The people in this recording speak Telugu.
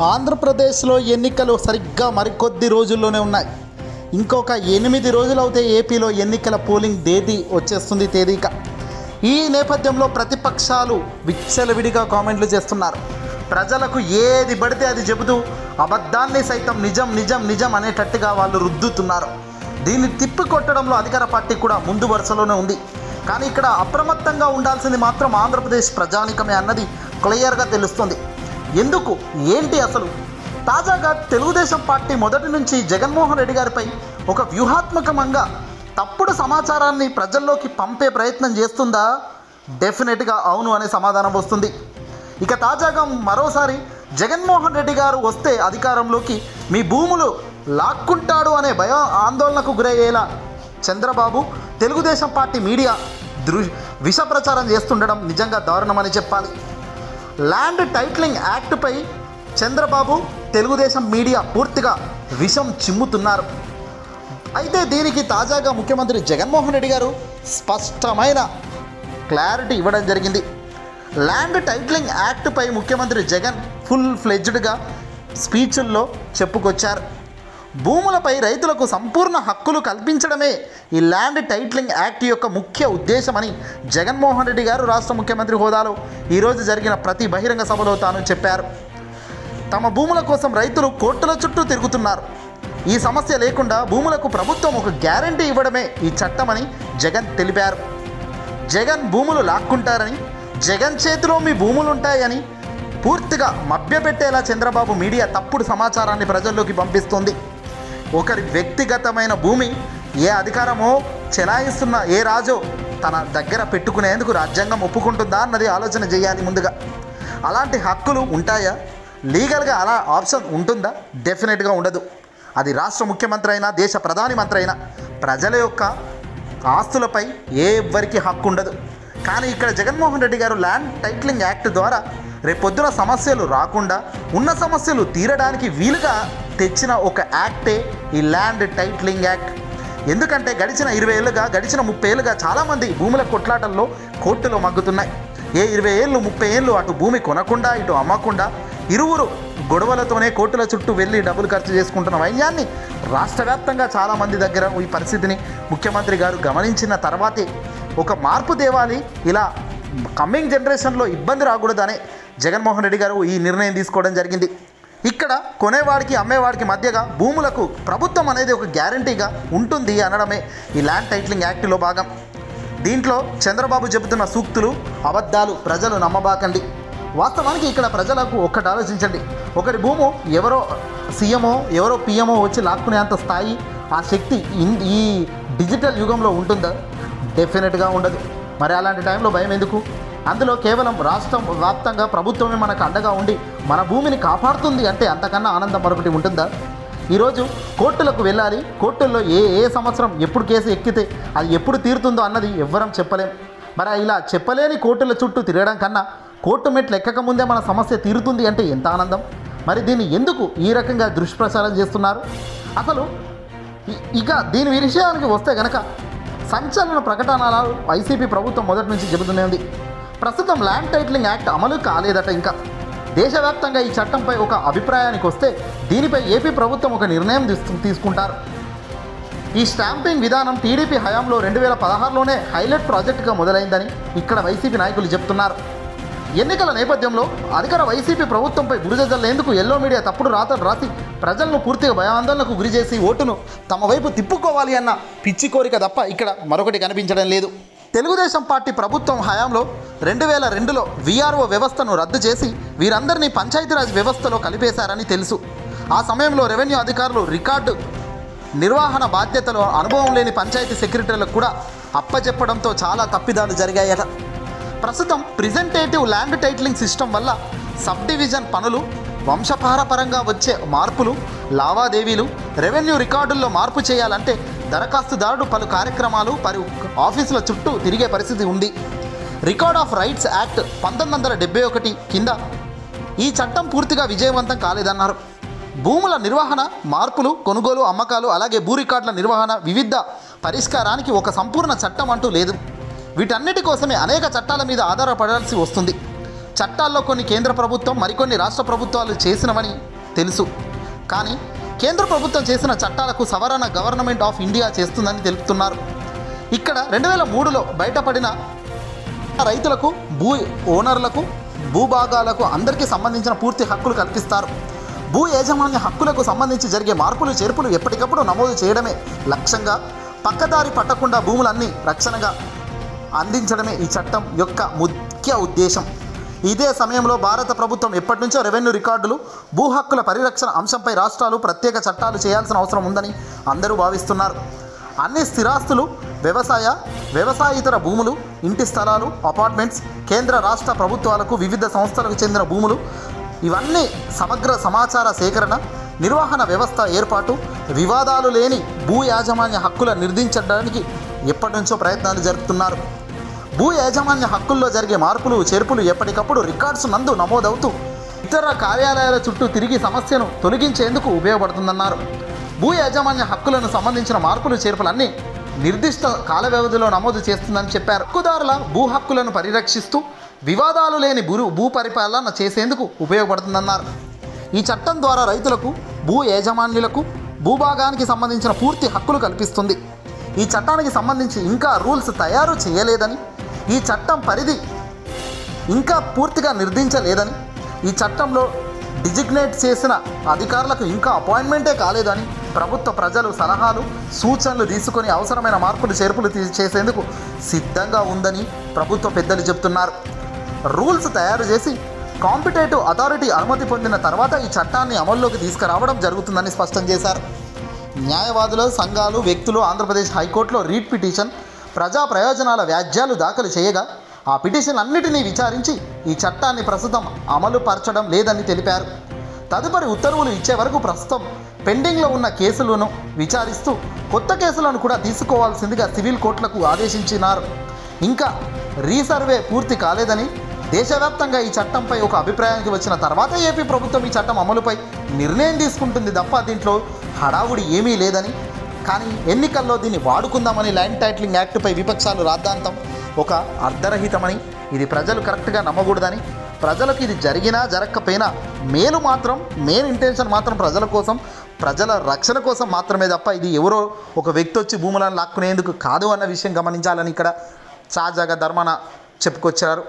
ఆంధ్రప్రదేశ్లో ఎన్నికలు సరిగ్గా మరికొద్ది రోజుల్లోనే ఉన్నాయి. ఇంకొక 8 రోజులు అవుతే ఏపీలో ఎన్నికల పోలింగ్ తేదీ వచ్చేస్తుంది తేదీక. ఈ నేపథ్యంలో ప్రతిపక్షాలు విచ్చలవిడిగా కామెంట్లు చేస్తున్నారు. ప్రజలకు ఏది పడితే అది చెబుతూ అబద్ధాన్ని సైతం నిజం నిజం నిజం అనేటట్టుగా వాళ్ళు రుద్దుతున్నారు. దీన్ని తిప్పికొట్టడంలో అధికార పార్టీ కూడా ముందు వరుసలోనే ఉంది. కానీ ఇక్కడ అప్రమత్తంగా ఉండాల్సింది మాత్రం ఆంధ్రప్రదేశ్ ప్రజానికమే అన్నది క్లియర్గా తెలుస్తుంది. ఎందుకు ఏంటి అసలు? తాజాగా తెలుగుదేశం పార్టీ మొదటి నుంచి జగన్మోహన్ రెడ్డి గారిపై ఒక వ్యూహాత్మకంగా తప్పుడు సమాచారాన్ని ప్రజల్లోకి పంపే ప్రయత్నం చేస్తుందా? డెఫినెట్గా అవును అనే సమాధానం వస్తుంది. ఇక తాజాగా మరోసారి జగన్మోహన్ రెడ్డి గారు వస్తే అధికారంలోకి మీ భూములు లాక్కుంటాడు అనే ఆందోళనకు గురయ్యేలా చంద్రబాబు తెలుగుదేశం పార్టీ మీడియా విష ప్రచారం చేస్తుండడం నిజంగా దారుణమని చెప్పాలి. ల్యాండ్ టైటిలింగ్ యాక్ట్పై చంద్రబాబు తెలుగుదేశం మీడియా పూర్తిగా విషం చిమ్ముతున్నారు. అయితే దీనికి తాజాగా ముఖ్యమంత్రి జగన్మోహన్ రెడ్డి గారు స్పష్టమైన క్లారిటీ ఇవ్వడం జరిగింది. ల్యాండ్ టైటిలింగ్ యాక్ట్పై ముఖ్యమంత్రి జగన్ ఫుల్ ఫ్లెడ్జ్డ్గా స్పీచ్ల్లో చెప్పుకొచ్చారు. భూములపై రైతులకు సంపూర్ణ హక్కులు కల్పించడమే ఈ ల్యాండ్ టైటిలింగ్ యాక్ట్ యొక్క ముఖ్య ఉద్దేశమని జగన్మోహన్ రెడ్డి గారు రాష్ట్ర ముఖ్యమంత్రి హోదాలో ఈరోజు జరిగిన ప్రతి బహిరంగ సభలో తాను చెప్పారు. తమ భూముల కోసం రైతులు కోర్టుల చుట్టూ తిరుగుతున్నారు. ఈ సమస్య లేకుండా భూములకు ప్రభుత్వం ఒక గ్యారంటీ ఇవ్వడమే ఈ చట్టమని జగన్ తెలిపారు. జగన్ భూములు లాక్కుంటారని, జగన్ చేతిలో మీ భూములు ఉంటాయని పూర్తిగా మభ్యపెట్టేలా చంద్రబాబు మీడియా తప్పుడు సమాచారాన్ని ప్రజల్లోకి పంపిస్తుంది. ఒకరి వ్యక్తిగతమైన భూమి ఏ అధికారమో చెలాయిస్తున్న ఏ రాజో తన దగ్గర పెట్టుకునేందుకు రాజ్యాంగం ఒప్పుకుంటుందా అన్నది ఆలోచన చేయాలి ముందుగా. అలాంటి హక్కులు ఉంటాయా? లీగల్గా అలా ఆప్షన్ ఉంటుందా? డెఫినెట్గా ఉండదు. అది రాష్ట్ర ముఖ్యమంత్రి అయినా, దేశ ప్రధాని మంత్రి అయినా ప్రజల యొక్క ఆస్తులపై ఎవ్వరికి హక్కు ఉండదు. కానీ ఇక్కడ జగన్మోహన్ రెడ్డి గారు ల్యాండ్ టైటిలింగ్ యాక్ట్ ద్వారా రేపొద్దున సమస్యలు రాకుండా ఉన్న సమస్యలు తీరడానికి వీలుగా తెచ్చిన ఒక యాక్టే ఈ ల్యాండ్ టైటిలింగ్ యాక్ట్. ఎందుకంటే గడిచిన 20 ఏళ్ళుగా, గడిచిన 30 ఏళ్ళుగా చాలామంది భూముల కొట్లాటల్లో కోర్టులో మగ్గుతున్నాయి. 20 ఏళ్ళు 30 ఏళ్ళు అటు భూమి కొనకుండా ఇటు అమ్మకుండా ఇరువురు గొడవలతోనే కోర్టుల చుట్టూ వెళ్ళి డబ్బులు ఖర్చు చేసుకుంటున్న వైద్యాన్ని రాష్ట్ర వ్యాప్తంగా చాలామంది దగ్గర ఈ పరిస్థితిని ముఖ్యమంత్రి గారు గమనించిన తర్వాతే ఒక మార్పు తేవాలి, ఇలా కమ్మింగ్ జనరేషన్లో ఇబ్బంది రాకూడదనే జగన్మోహన్ రెడ్డి గారు ఈ నిర్ణయం తీసుకోవడం జరిగింది. ఇక్కడ కొనేవాడికి అమ్మేవాడికి మధ్యగా భూములకు ప్రభుత్వం అనేది ఒక గ్యారంటీగా ఉంటుంది అనడమే ఈ ల్యాండ్ టైటిలింగ్ యాక్ట్లో భాగం. దీంట్లో చంద్రబాబు చెబుతున్న సూక్తులు అబద్ధాలు ప్రజలు నమ్మబాకండి. వాస్తవానికి ఇక్కడ ప్రజలకు ఒక్కటి ఆలోచించండి. ఒకరి భూము ఎవరో సీఎంఓ ఎవరో పిఎంఓ వచ్చి లాక్కునేంత స్థాయి ఆ శక్తి ఈ డిజిటల్ యుగంలో ఉంటుందా? డెఫినెట్గా ఉండదు. మరి అలాంటి టైంలో భయం ఎందుకు? అందులో కేవలం రాష్ట్ర వ్యాప్తంగా ప్రభుత్వమే మనకు అండగా ఉండి మన భూమిని కాపాడుతుంది అంటే అంతకన్నా ఆనందం మరొకటి ఉంటుందా? ఈరోజు కోర్టులకు వెళ్ళాలి. కోర్టుల్లో ఏ సంవత్సరం ఎప్పుడు కేసు ఎక్కితే అది ఎప్పుడు తీరుతుందో అన్నది ఎవ్వరం చెప్పలేం. మరి ఇలా చెప్పలేని కోర్టుల చుట్టూ తిరగడం కన్నా కోర్టు మెట్లు ఎక్కకముందే మన సమస్య తీరుతుంది అంటే ఎంత ఆనందం. మరి దీన్ని ఎందుకు ఈ రకంగా దుష్ప్రచారం చేస్తున్నారు? అసలు ఇక దీని విషయానికి వస్తే కనుక సంచలన ప్రకటనలు వైసీపీ ప్రభుత్వం మొదటి నుంచి చెబుతూనే ఉంది. ప్రస్తుతం ల్యాండ్ టైటిలింగ్ యాక్ట్ అమలు కాలేదట. ఇంకా దేశవ్యాప్తంగా ఈ చట్టంపై ఒక అభిప్రాయానికి వస్తే దీనిపై ఏపీ ప్రభుత్వం ఒక నిర్ణయం తీసుకుంటారు. ఈ స్టాంపింగ్ విధానం టీడీపీ హయాంలో 2016లోనే హైలైట్ ప్రాజెక్టుగా మొదలైందని ఇక్కడ వైసీపీ నాయకులు చెప్తున్నారు. ఎన్నికల నేపథ్యంలో అధికార వైసీపీ ప్రభుత్వంపై బురద జల్లేందుకు ఎల్లో మీడియా తప్పుడు రాతలు రాసి ప్రజలను పూర్తిగా భయాందోళనకు గురి చేసి ఓటును తమ వైపు తిప్పుకోవాలి అన్న పిచ్చి కోరిక తప్ప ఇక్కడ మరొకటి కనిపించడం లేదు. తెలుగుదేశం పార్టీ ప్రభుత్వం హయాంలో 2002లో వీఆర్ఓ వ్యవస్థను రద్దు చేసి వీరందరినీ పంచాయతీరాజ్ వ్యవస్థలో కలిపేశారని తెలుసు. ఆ సమయంలో రెవెన్యూ అధికారులు రికార్డు నిర్వహణ బాధ్యతలో అనుభవం లేని పంచాయతీ సెక్రటరీలకు కూడా అప్పచెప్పడంతో చాలా తప్పిదాలు జరిగాయట. ప్రస్తుతం ప్రిజెంటేటివ్ ల్యాండ్ టైటిలింగ్ సిస్టమ్ వల్ల సబ్ డివిజన్ పనులు, వంశపారపరంగా వచ్చే మార్పులు, లావాదేవీలు, రెవెన్యూ రికార్డుల్లో మార్పు చేయాలంటే దరఖాస్తుదారుడు పలు కార్యక్రమాలు ఆఫీసుల చుట్టూ తిరిగే పరిస్థితి ఉంది. రికార్డ్ ఆఫ్ రైట్స్ యాక్ట్ 1971 కింద ఈ చట్టం పూర్తిగా విజయవంతం కాలేదన్నారు. భూముల నిర్వహణ, మార్పులు, కొనుగోలు, అమ్మకాలు, అలాగే భూ రికార్డుల నిర్వహణ వివిధ పరిష్కారానికి ఒక సంపూర్ణ చట్టం అంటూ లేదు. వీటన్నిటి కోసమే అనేక చట్టాల మీద ఆధారపడాల్సి వస్తుంది. చట్టాల్లో కొన్ని కేంద్ర ప్రభుత్వం మరికొన్ని రాష్ట్ర ప్రభుత్వాలు చేసినవని తెలుసు. కానీ కేంద్ర ప్రభుత్వం చేసిన చట్టాలకు సవరణ గవర్నమెంట్ ఆఫ్ ఇండియా చేస్తుందని తెలుపుతున్నారు. ఇక్కడ 2003లో బయటపడిన రైతులకు, భూ ఓనర్లకు, భూభాగాలకు అందరికీ సంబంధించిన పూర్తి హక్కులు కల్పిస్తారు. భూ యాజమాన్య హక్కులకు సంబంధించి జరిగే మార్పులు చేర్పులు ఎప్పటికప్పుడు నమోదు చేయడమే లక్ష్యంగా, పక్కదారి పట్టకుండా భూములన్నీ రక్షణగా అందించడమే ఈ చట్టం యొక్క ముఖ్య ఉద్దేశం. ఇదే సమయంలో భారత ప్రభుత్వం ఎప్పటి నుంచో రెవెన్యూ రికార్డులు, భూ హక్కుల పరిరక్షణ అంశంపై రాష్ట్రాలు ప్రత్యేక చట్టాలు చేయాల్సిన అవసరం ఉందని అందరూ భావిస్తున్నారు. అన్ని స్థిరాస్తులు, వ్యవసాయేతర భూములు, ఇంటి స్థలాలు, అపార్ట్మెంట్స్, కేంద్ర రాష్ట్ర ప్రభుత్వాలకు, వివిధ సంస్థలకు చెందిన భూములు, ఇవన్నీ సమగ్ర సమాచార సేకరణ, నిర్వహణ వ్యవస్థ ఏర్పాటు, వివాదాలు లేని భూ యాజమాన్య హక్కుల నిర్ధారించడానికి ఎప్పటి నుంచో ప్రయత్నాలు జరుపుతున్నారు. భూ యాజమాన్య హక్కుల్లో జరిగే మార్పులు చేర్పులు ఎప్పటికప్పుడు రికార్డ్స్ నందు నమోదవుతూ ఇతర కార్యాలయాల చుట్టూ తిరిగి సమస్యను తొలగించేందుకు ఉపయోగపడుతుందన్నారు. భూ యాజమాన్య హక్కులను సంబంధించిన మార్పులు చేర్పులన్నీ నిర్దిష్ట కాల వ్యవధిలో నమోదు చేస్తుందని చెప్పారు. హక్కుదారుల భూ హక్కులను పరిరక్షిస్తూ వివాదాలు లేని భూ పరిపాలన చేసేందుకు ఉపయోగపడుతుందన్నారు. ఈ చట్టం ద్వారా రైతులకు, భూ యాజమాన్యులకు భూభాగానికి సంబంధించిన పూర్తి హక్కులు కల్పిస్తుంది. ఈ చట్టానికి సంబంధించి ఇంకా రూల్స్ తయారు చేయలేదని, ఈ చట్టం పరిధి ఇంకా పూర్తిగా నిర్ధారించలేదని, ఈ చట్టంలో డిజిగ్నేట్ చేసిన అధికారులకు ఇంకా అపాయింట్మెంటే కాలేదని ప్రభుత్వ ప్రజలు సలహాలు, సూచనలు తీసుకొని అవసరమైన మార్పులు చేర్పులు చేసేందుకు సిద్ధంగా ఉందని ప్రభుత్వ పెద్దలు చెబుతున్నారు. రూల్స్ తయారు చేసి కాంపిటేటివ్ అథారిటీ అనుమతి పొందిన తర్వాత ఈ చట్టాన్ని అమల్లోకి తీసుకురావడం జరుగుతుందని స్పష్టం చేశారు. న్యాయవాదుల సంఘాలు, వ్యక్తులు ఆంధ్రప్రదేశ్ హైకోర్టులో రీట్ పిటిషన్, ప్రజా ప్రయోజనాల వ్యాజ్యాలు దాఖలు చేయగా ఆ పిటిషన్ అన్నిటినీ విచారించి ఈ చట్టాన్ని ప్రస్తుతం అమలు పరచడం లేదని తెలిపారు. తదుపరి ఉత్తర్వులు ఇచ్చే వరకు ప్రస్తుతం పెండింగ్లో ఉన్న కేసులను విచారిస్తూ కొత్త కేసులను కూడా తీసుకోవాల్సిందిగా సివిల్ కోర్టులకు ఆదేశించినారు. ఇంకా రీసర్వే పూర్తి కాలేదని, దేశవ్యాప్తంగా ఈ చట్టంపై ఒక అభిప్రాయానికి వచ్చిన తర్వాత ఏపీ ప్రభుత్వం ఈ చట్టం అమలుపై నిర్ణయం తీసుకుంటుంది తప్ప దీంట్లో హడావుడి ఏమీ లేదని, కానీ ఎన్నికల్లో దీన్ని వాడుకుందామని ల్యాండ్ టైటిలింగ్ యాక్ట్పై విపక్షాలు రాద్ధాంతం ఒక అర్ధరహితమని, ఇది ప్రజలు కరెక్ట్గా నమ్మకూడదని, ప్రజలకు ఇది జరిగినా జరగకపోయినా మెయిన్ ఇంటెన్షన్ మాత్రం ప్రజల కోసం, ప్రజల రక్షణ కోసం మాత్రమే తప్ప ఇది ఎవరో ఒక వ్యక్తి వచ్చి భూములను లాక్కునేందుకు కాదు అన్న విషయం గమనించాలని ఇక్కడ తాజాగా ధర్మాన చెప్పుకొచ్చారు.